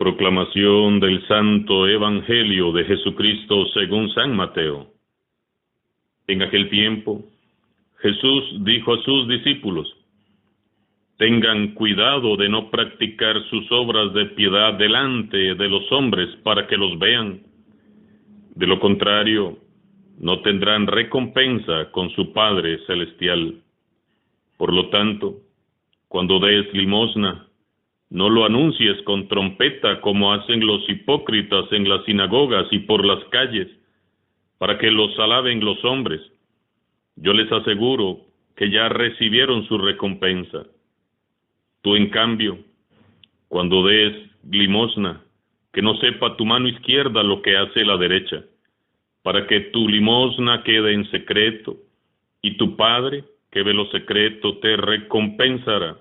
Proclamación del Santo Evangelio de Jesucristo según San Mateo. En aquel tiempo, Jesús dijo a sus discípulos: tengan cuidado de no practicar sus obras de piedad delante de los hombres para que los vean. De lo contrario, no tendrán recompensa con su Padre Celestial. Por lo tanto, cuando des limosna, no lo anuncies con trompeta como hacen los hipócritas en las sinagogas y por las calles, para que los alaben los hombres. Yo les aseguro que ya recibieron su recompensa. Tú, en cambio, cuando des limosna, que no sepa tu mano izquierda lo que hace la derecha, para que tu limosna quede en secreto, y tu Padre, que ve lo secreto, te recompensará.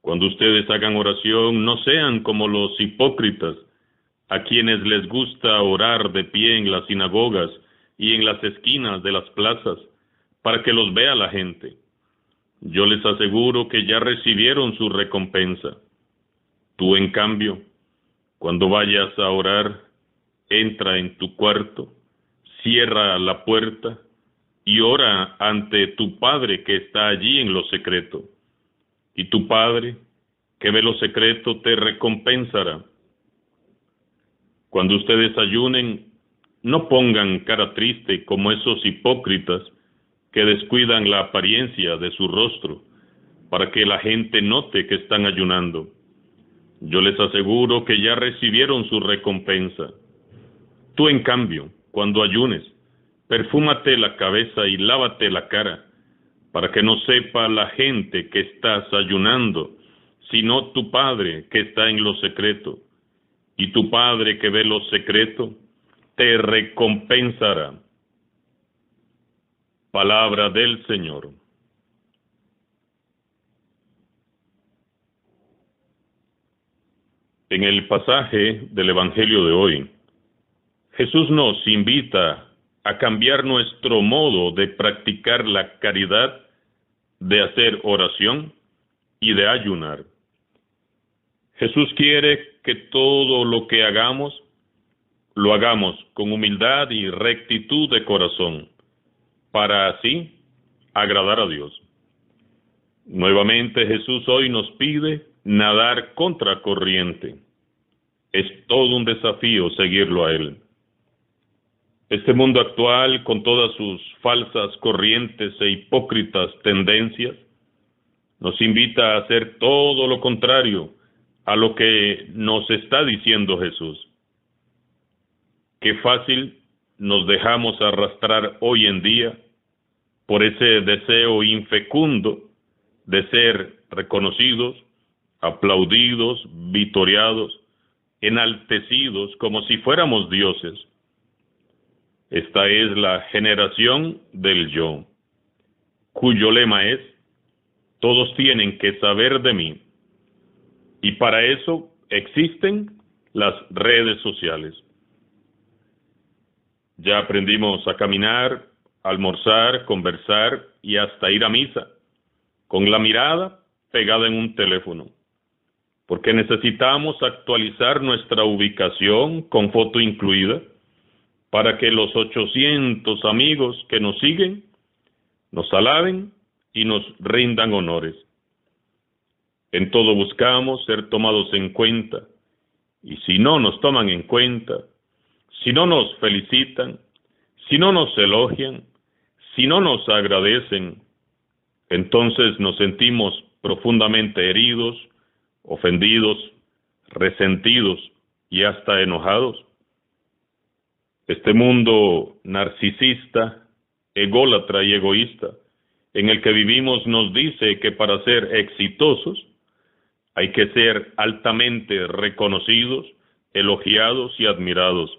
Cuando ustedes hagan oración, no sean como los hipócritas, a quienes les gusta orar de pie en las sinagogas y en las esquinas de las plazas, para que los vea la gente. Yo les aseguro que ya recibieron su recompensa. Tú, en cambio, cuando vayas a orar, entra en tu cuarto, cierra la puerta y ora ante tu Padre que está allí en lo secreto. Y tu Padre, que ve lo secreto, te recompensará. Cuando ustedes ayunen, no pongan cara triste como esos hipócritas que descuidan la apariencia de su rostro, para que la gente note que están ayunando. Yo les aseguro que ya recibieron su recompensa. Tú, en cambio, cuando ayunes, perfúmate la cabeza y lávate la cara, para que no sepa la gente que estás ayunando, sino tu Padre que está en lo secreto. Y tu Padre que ve lo secreto, te recompensará. Palabra del Señor. En el pasaje del Evangelio de hoy, Jesús nos invita a cambiar nuestro modo de practicar la caridad, de hacer oración y de ayunar. Jesús quiere que todo lo que hagamos, lo hagamos con humildad y rectitud de corazón, para así agradar a Dios. Nuevamente Jesús hoy nos pide nadar contra corriente. Es todo un desafío seguirlo a Él. Este mundo actual, con todas sus falsas corrientes e hipócritas tendencias, nos invita a hacer todo lo contrario a lo que nos está diciendo Jesús. Qué fácil nos dejamos arrastrar hoy en día por ese deseo infecundo de ser reconocidos, aplaudidos, vitoreados, enaltecidos como si fuéramos dioses. Esta es la generación del yo, cuyo lema es: todos tienen que saber de mí. Y para eso existen las redes sociales. Ya aprendimos a caminar, almorzar, conversar y hasta ir a misa, con la mirada pegada en un teléfono, porque necesitamos actualizar nuestra ubicación con foto incluida, para que los 800 amigos que nos siguen nos alaben y nos rindan honores. En todo buscamos ser tomados en cuenta, y si no nos toman en cuenta, si no nos felicitan, si no nos elogian, si no nos agradecen, entonces nos sentimos profundamente heridos, ofendidos, resentidos y hasta enojados. Este mundo narcisista, ególatra y egoísta en el que vivimos nos dice que para ser exitosos hay que ser altamente reconocidos, elogiados y admirados,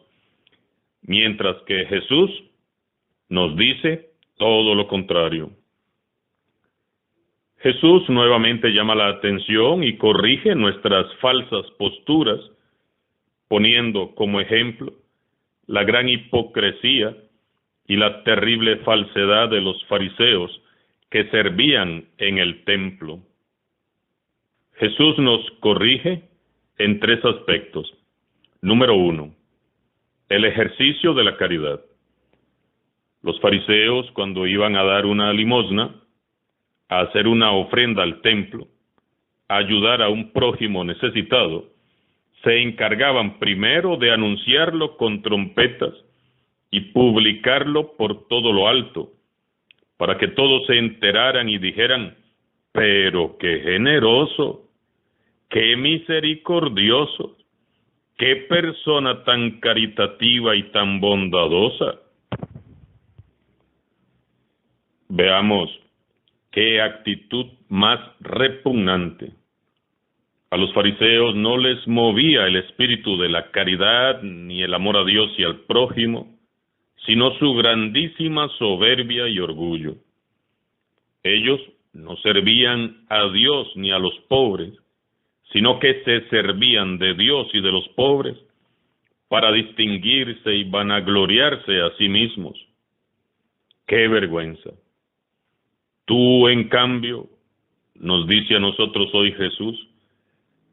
mientras que Jesús nos dice todo lo contrario. Jesús nuevamente llama la atención y corrige nuestras falsas posturas, poniendo como ejemplo la gran hipocresía y la terrible falsedad de los fariseos que servían en el templo. Jesús nos corrige en tres aspectos. Número 1, el ejercicio de la caridad. Los fariseos, cuando iban a dar una limosna, a hacer una ofrenda al templo, a ayudar a un prójimo necesitado, se encargaban primero de anunciarlo con trompetas y publicarlo por todo lo alto, para que todos se enteraran y dijeran: pero qué generoso, qué misericordioso, qué persona tan caritativa y tan bondadosa. Veamos qué actitud más repugnante. A los fariseos no les movía el espíritu de la caridad ni el amor a Dios y al prójimo, sino su grandísima soberbia y orgullo. Ellos no servían a Dios ni a los pobres, sino que se servían de Dios y de los pobres para distinguirse y vanagloriarse a sí mismos. ¡Qué vergüenza! Tú, en cambio, nos dice a nosotros hoy Jesús,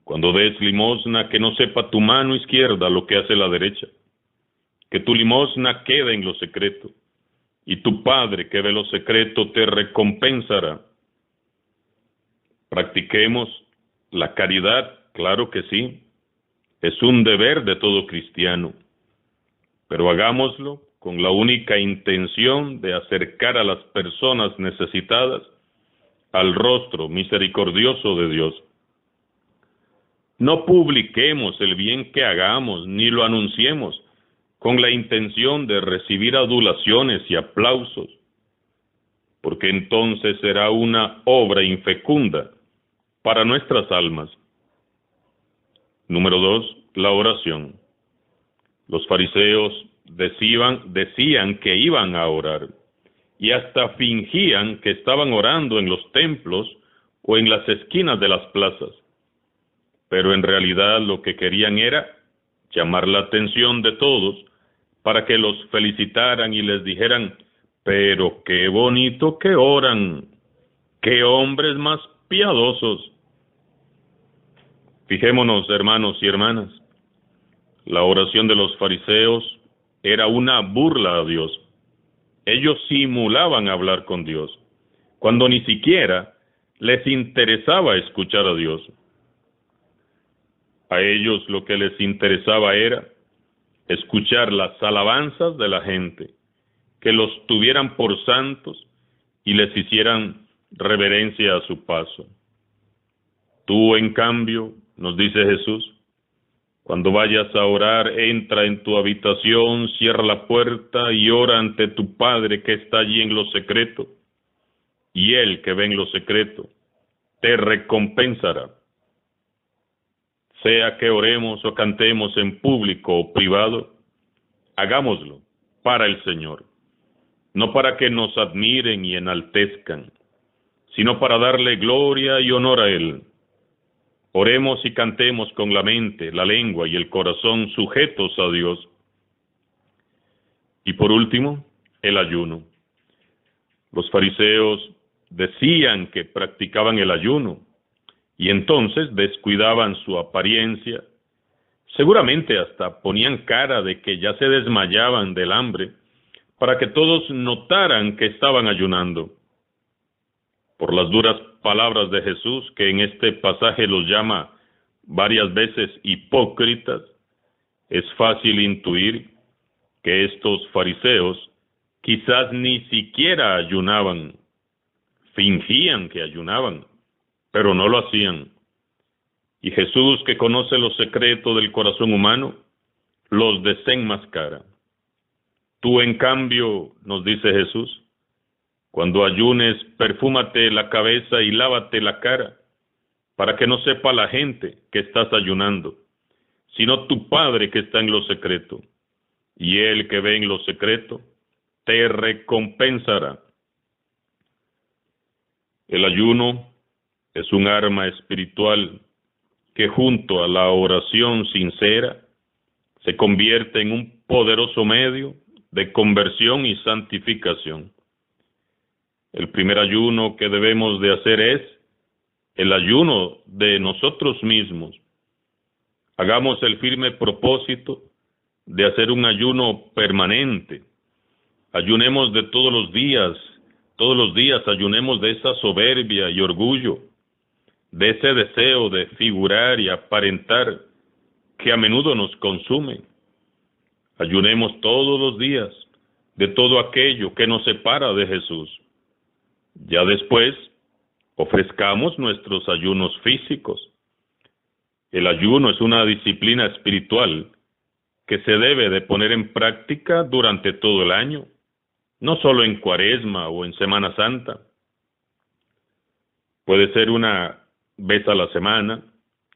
cuando des limosna, que no sepa tu mano izquierda lo que hace la derecha, que tu limosna quede en lo secreto, y tu Padre que ve lo secreto te recompensará. Practiquemos la caridad, claro que sí, es un deber de todo cristiano, pero hagámoslo con la única intención de acercar a las personas necesitadas al rostro misericordioso de Dios. No publiquemos el bien que hagamos, ni lo anunciemos con la intención de recibir adulaciones y aplausos, porque entonces será una obra infecunda para nuestras almas. Número 2, la oración. Los fariseos decían que iban a orar, y hasta fingían que estaban orando en los templos o en las esquinas de las plazas. Pero en realidad lo que querían era llamar la atención de todos para que los felicitaran y les dijeran: pero qué bonito que oran, qué hombres más piadosos. Fijémonos, hermanos y hermanas, la oración de los fariseos era una burla a Dios. Ellos simulaban hablar con Dios, cuando ni siquiera les interesaba escuchar a Dios. A ellos lo que les interesaba era escuchar las alabanzas de la gente, que los tuvieran por santos y les hicieran reverencia a su paso. Tú, en cambio, nos dice Jesús, cuando vayas a orar, entra en tu habitación, cierra la puerta y ora ante tu Padre que está allí en lo secreto, y Él que ve en lo secreto te recompensará. Sea que oremos o cantemos en público o privado, hagámoslo para el Señor, no para que nos admiren y enaltezcan, sino para darle gloria y honor a Él. Oremos y cantemos con la mente, la lengua y el corazón sujetos a Dios. Y por último, el ayuno. Los fariseos decían que practicaban el ayuno, y entonces descuidaban su apariencia. Seguramente hasta ponían cara de que ya se desmayaban del hambre, para que todos notaran que estaban ayunando. Por las duras palabras de Jesús, que en este pasaje los llama varias veces hipócritas, es fácil intuir que estos fariseos quizás ni siquiera ayunaban, fingían que ayunaban, pero no lo hacían. Y Jesús, que conoce los secretos del corazón humano, los desenmascara. Tú, en cambio, nos dice Jesús, cuando ayunes, perfúmate la cabeza y lávate la cara, para que no sepa la gente que estás ayunando, sino tu Padre que está en lo secreto, y Él que ve en lo secreto, te recompensará. El ayuno es un arma espiritual que junto a la oración sincera se convierte en un poderoso medio de conversión y santificación. El primer ayuno que debemos de hacer es el ayuno de nosotros mismos, Hagamos el firme propósito de hacer un ayuno permanente. Ayunemos de todos los días ayunemos de esa soberbia y orgullo, de ese deseo de figurar y aparentar que a menudo nos consume. Ayunemos todos los días de todo aquello que nos separa de Jesús. Ya después, ofrezcamos nuestros ayunos físicos. El ayuno es una disciplina espiritual que se debe de poner en práctica durante todo el año, no solo en Cuaresma o en Semana Santa. Puede ser una vez a la semana,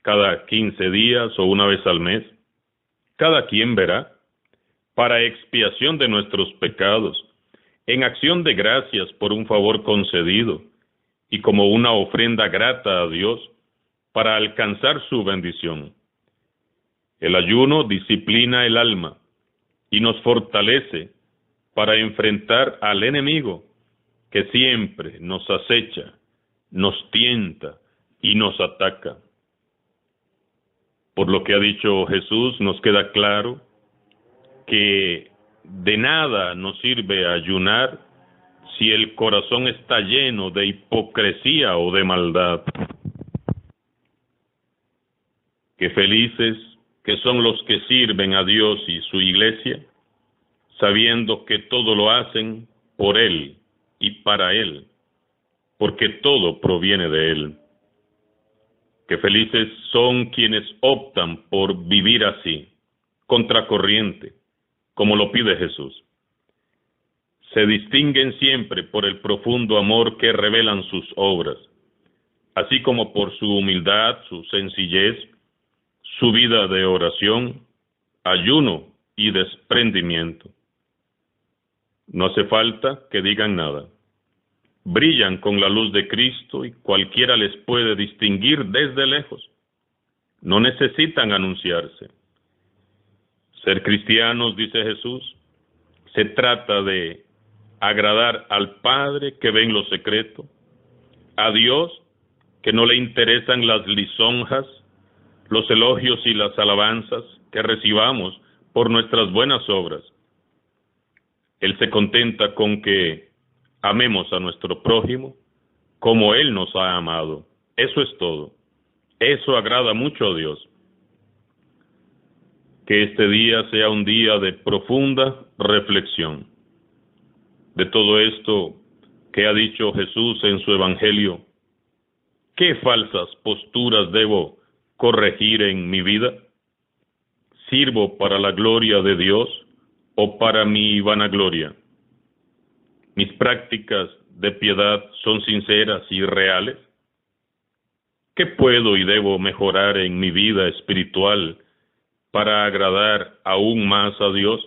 cada 15 días o una vez al mes. Cada quien verá, para expiación de nuestros pecados, en acción de gracias por un favor concedido y como una ofrenda grata a Dios para alcanzar su bendición. El ayuno disciplina el alma y nos fortalece para enfrentar al enemigo que siempre nos acecha, nos tienta y nos ataca. Por lo que ha dicho Jesús, nos queda claro que de nada nos sirve ayunar si el corazón está lleno de hipocresía o de maldad. Qué felices que son los que sirven a Dios y su iglesia, sabiendo que todo lo hacen por Él y para Él, porque todo proviene de Él. Qué felices son quienes optan por vivir así, contracorriente, como lo pide Jesús. Se distinguen siempre por el profundo amor que revelan sus obras, así como por su humildad, su sencillez, su vida de oración, ayuno y desprendimiento. No hace falta que digan nada. Brillan con la luz de Cristo y cualquiera les puede distinguir desde lejos. No necesitan anunciarse. Ser cristianos, dice Jesús, se trata de agradar al Padre que ve en lo secreto, a Dios que no le interesan las lisonjas, los elogios y las alabanzas que recibamos por nuestras buenas obras. Él se contenta con que amemos a nuestro prójimo como Él nos ha amado. Eso es todo. Eso agrada mucho a Dios. Que este día sea un día de profunda reflexión. De todo esto que ha dicho Jesús en su Evangelio, ¿qué falsas posturas debo corregir en mi vida? ¿Sirvo para la gloria de Dios o para mi vanagloria? ¿Mis prácticas de piedad son sinceras y reales? ¿Qué puedo y debo mejorar en mi vida espiritual para agradar aún más a Dios?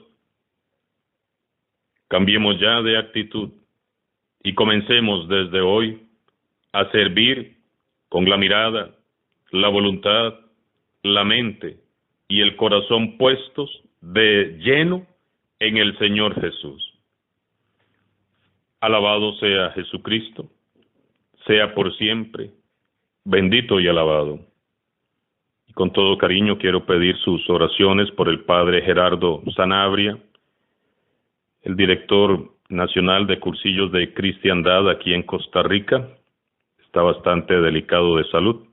Cambiemos ya de actitud y comencemos desde hoy a servir con la mirada, la voluntad, la mente y el corazón puestos de lleno en el Señor Jesús. Alabado sea Jesucristo, sea por siempre, bendito y alabado. Y con todo cariño quiero pedir sus oraciones por el Padre Gerardo Sanabria, el director nacional de cursillos de cristiandad aquí en Costa Rica. Está bastante delicado de salud.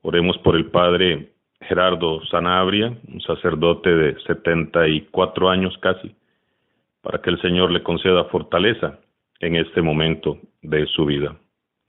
Oremos por el Padre Gerardo Sanabria, un sacerdote de 74 años casi, para que el Señor le conceda fortaleza en este momento de su vida.